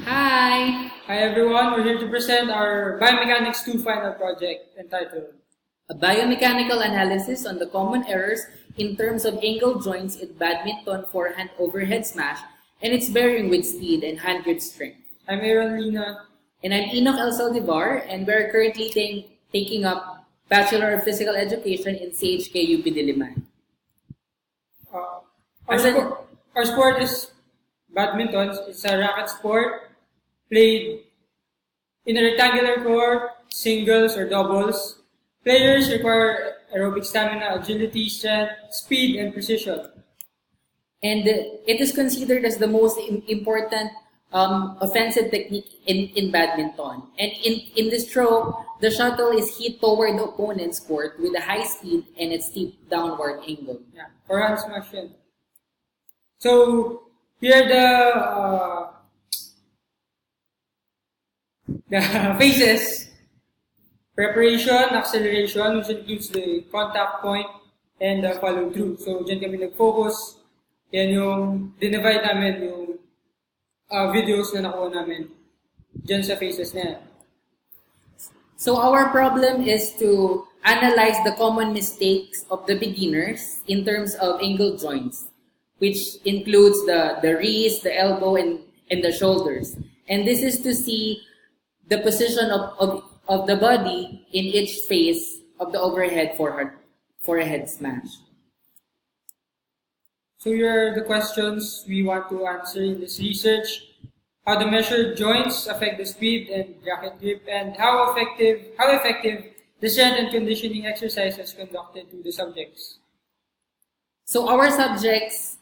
Hi! Hi everyone, we're here to present our Biomechanics 2 final project entitled A biomechanical analysis on the common errors in terms of angle joints in badminton forehand overhead smash and its bearing with speed and hand grip strength. I'm Aaron Lina. And I'm Enoch El Saldivar, and we're currently taking up Bachelor of Physical Education in CHK UP Diliman. Uh, As an- our sport is badminton. It's a racket sport played in a rectangular court, singles or doubles. Players require aerobic stamina, agility, strength, speed, and precision. And it is considered as the most important offensive technique in badminton. And in this stroke, the shuttle is hit toward the opponent's court with a high speed and a steep downward angle. Yeah, forehand smash yan. So here are the phases. Preparation, acceleration, which includes the contact point and the follow through. So dyan kami nag-focus. Yan yung dinivide namin yung videos na nakuha namin dyan sa phases na yan. So our problem is to analyze the common mistakes of the beginners in terms of angle joints, which includes the wrist, the elbow, and the shoulders. And this is to see the position of the body in each phase of the overhead forehead smash. So here are the questions we want to answer in this research. How the measured joints affect the speed and racket grip, and how effective the strength and conditioning exercises conducted to the subjects. So our subjects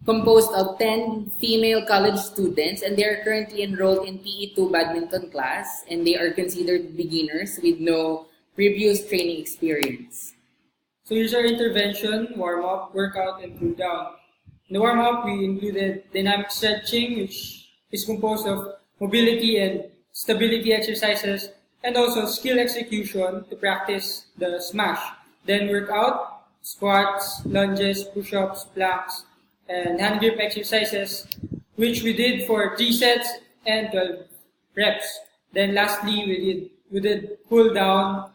composed of 10 female college students, and they are currently enrolled in PE2 badminton class, and they are considered beginners with no previous training experience. So here's our intervention, warm-up, workout, and cool-down. In the warm-up, we included dynamic stretching, which is composed of mobility and stability exercises, and also skill execution to practice the smash. Then workout, squats, lunges, push-ups, planks, and hand grip exercises, which we did for 3 sets and 12 reps. Then lastly, we did cool down,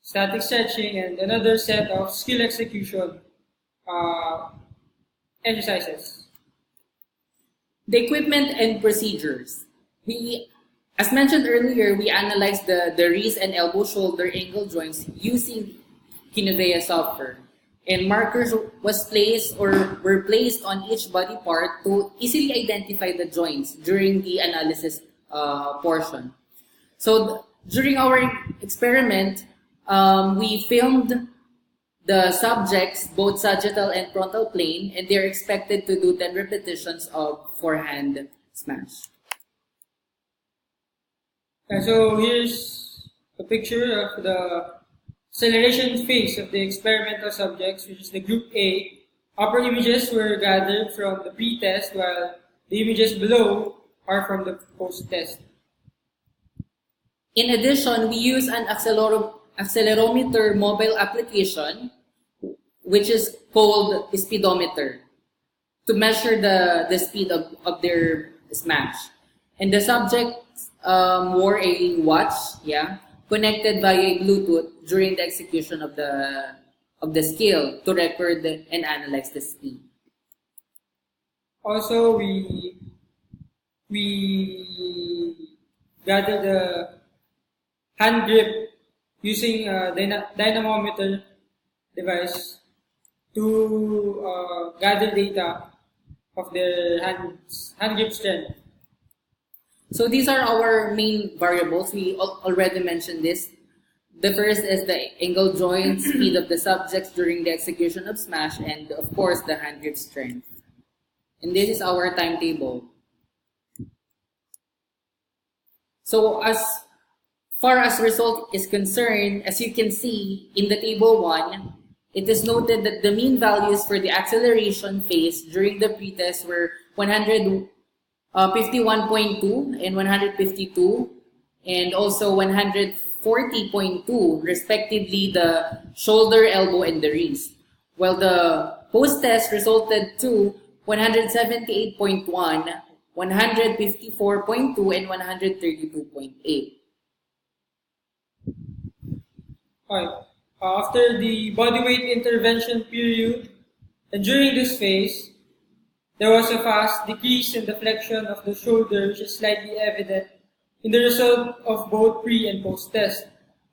static stretching, and another set of skill execution exercises. The equipment and procedures. As mentioned earlier, we analyzed the wrist and elbow shoulder angle joints using Kinovea software. And markers were placed on each body part to easily identify the joints during the analysis portion. So during our experiment, we filmed the subjects, both sagittal and frontal plane, and they're expected to do 10 repetitions of forehand smash. And so here's a picture of the acceleration phase of the experimental subjects, which is the group A. Upper images were gathered from the pre-test, while the images below are from the post-test. In addition, we use an accelerometer mobile application, which is called Speedometer, to measure the speed of their smash. And the subjects wore a watch, connected via Bluetooth during the execution of the skill to record and analyze the speed. Also, we gathered the hand grip using a dynamometer device to gather data of their hand grip strength. So these are our main variables. We already mentioned this. The first is the angle joint, speed of the subjects during the execution of smash, and of course the hand grip strength. And this is our timetable. So as far as result is concerned, as you can see in the table 1, it is noted that the mean values for the acceleration phase during the pretest were 151.2 and 152, and also 140.2, respectively, the shoulder, elbow, and the wrist. While the post-test resulted to 178.1, 154.2, and 132.8. Okay. After the bodyweight intervention period, and during this phase, there was a fast decrease in the flexion of the shoulder, which is slightly evident in the result of both pre and post test,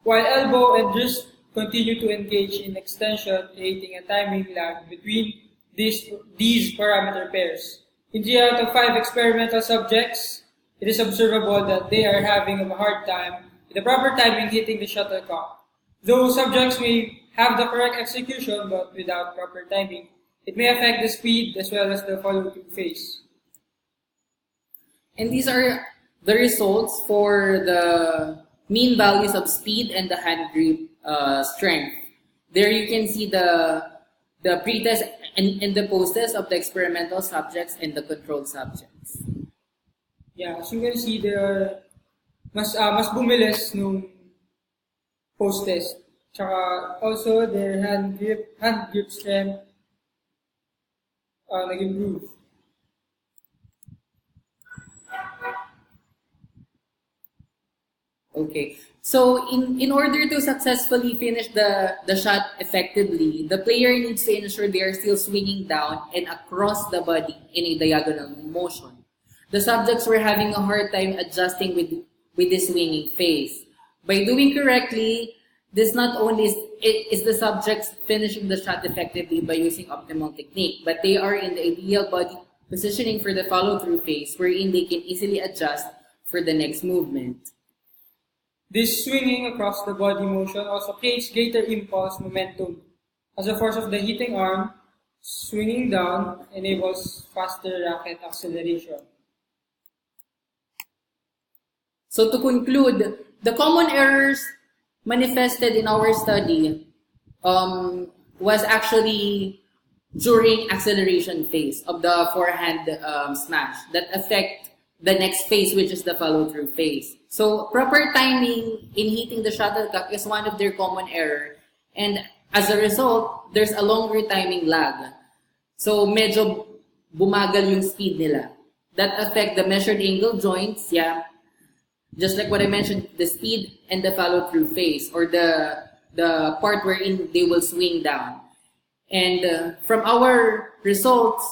while elbow and wrist continue to engage in extension, creating a timing lag between these parameter pairs. In 3 out of 5 experimental subjects, it is observable that they are having a hard time with the proper timing hitting the shuttlecock. Though subjects may have the correct execution but without proper timing, it may affect the speed as well as the follow-through phase. And these are the results for the mean values of speed and the hand grip strength. There you can see the pre-test and the post-test of the experimental subjects and the controlled subjects. Yeah, as you can see, there are mas bumilis nung post-test. Tsaka also their hand grip strength nag-improve. Okay. So in order to successfully finish the shot effectively, the player needs to ensure they are still swinging down and across the body in a diagonal motion. The subjects were having a hard time adjusting with this swinging phase. By doing correctly, this not only is the subjects finishing the shot effectively by using optimal technique, but they are in the ideal body positioning for the follow-through phase wherein they can easily adjust for the next movement. This swinging across the body motion also creates greater impulse momentum. As a force of the hitting arm, swinging down enables faster racket acceleration. So to conclude, the common errors manifested in our study was actually during acceleration phase of the forehand smash that affect the next phase, which is the follow-through phase. So proper timing in hitting the shuttlecock is one of their common error, and as a result, there's a longer timing lag. So medyo bumagal yung speed nila. That affect the measured angle joints, yeah. Just like what I mentioned, the speed and the follow-through phase, or the part wherein they will swing down. And from our results,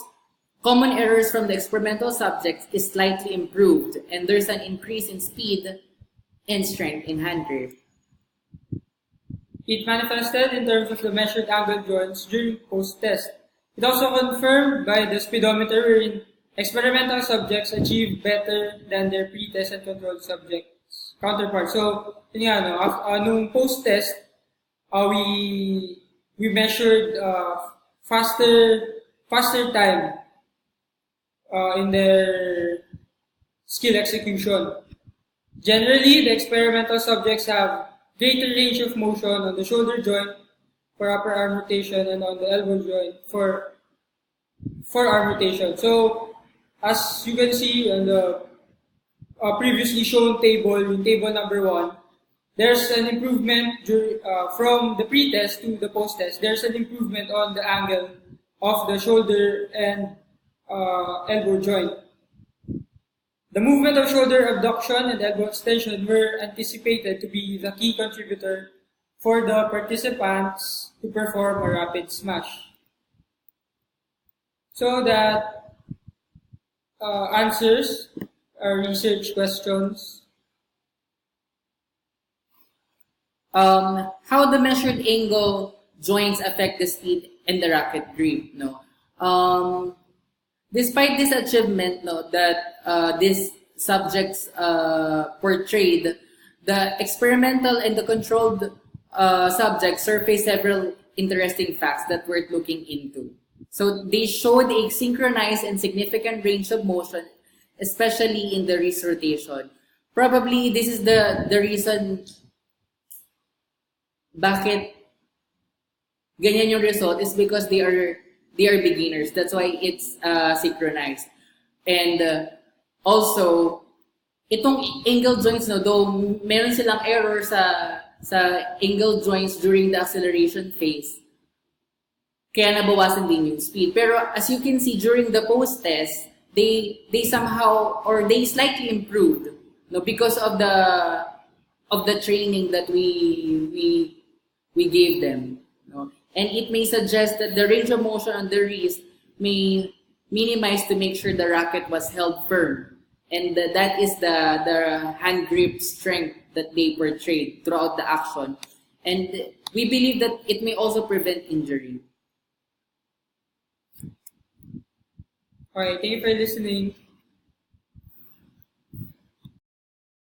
common errors from the experimental subjects is slightly improved, and there's an increase in speed and strength in hand grip. It manifested in terms of the measured angle joints during post-test. It also confirmed by the speedometer wherein experimental subjects achieved better than their pre-test and controlled subjects counterparts. So, yun nga, no, nung post-test, we measured faster time in their skill execution. Generally, the experimental subjects have greater range of motion on the shoulder joint for upper arm rotation and on the elbow joint for arm rotation. So, as you can see on the previously shown table, in table number 1, there's an improvement from the pre-test to the post-test. There's an improvement on the angle of the shoulder and elbow joint. The movement of shoulder abduction and elbow extension were anticipated to be the key contributor for the participants to perform a rapid smash. So that answers our research questions. How the measured angle joints affect the speed and the racket grip, no? Despite this achievement, no, that these subjects portrayed, the experimental and the controlled subjects surfaced several interesting facts that worth looking into. So they showed a synchronized and significant range of motion, especially in the wrist rotation. Probably this is the reason bakit ganyan yung result is because they are beginners. That's why it's synchronized. And also, itong angle joints, no, though meron silang error sa angle joints during the acceleration phase, kaya nabawasan din yung speed. Pero as you can see, during the post-test, they somehow or they slightly improved, no, because of the training that we gave them, no? And it may suggest that the range of motion on the wrist may minimize to make sure the racket was held firm, and that is the hand grip strength that they portrayed throughout the action, and we believe that it may also prevent injury. Alright, thank you for listening.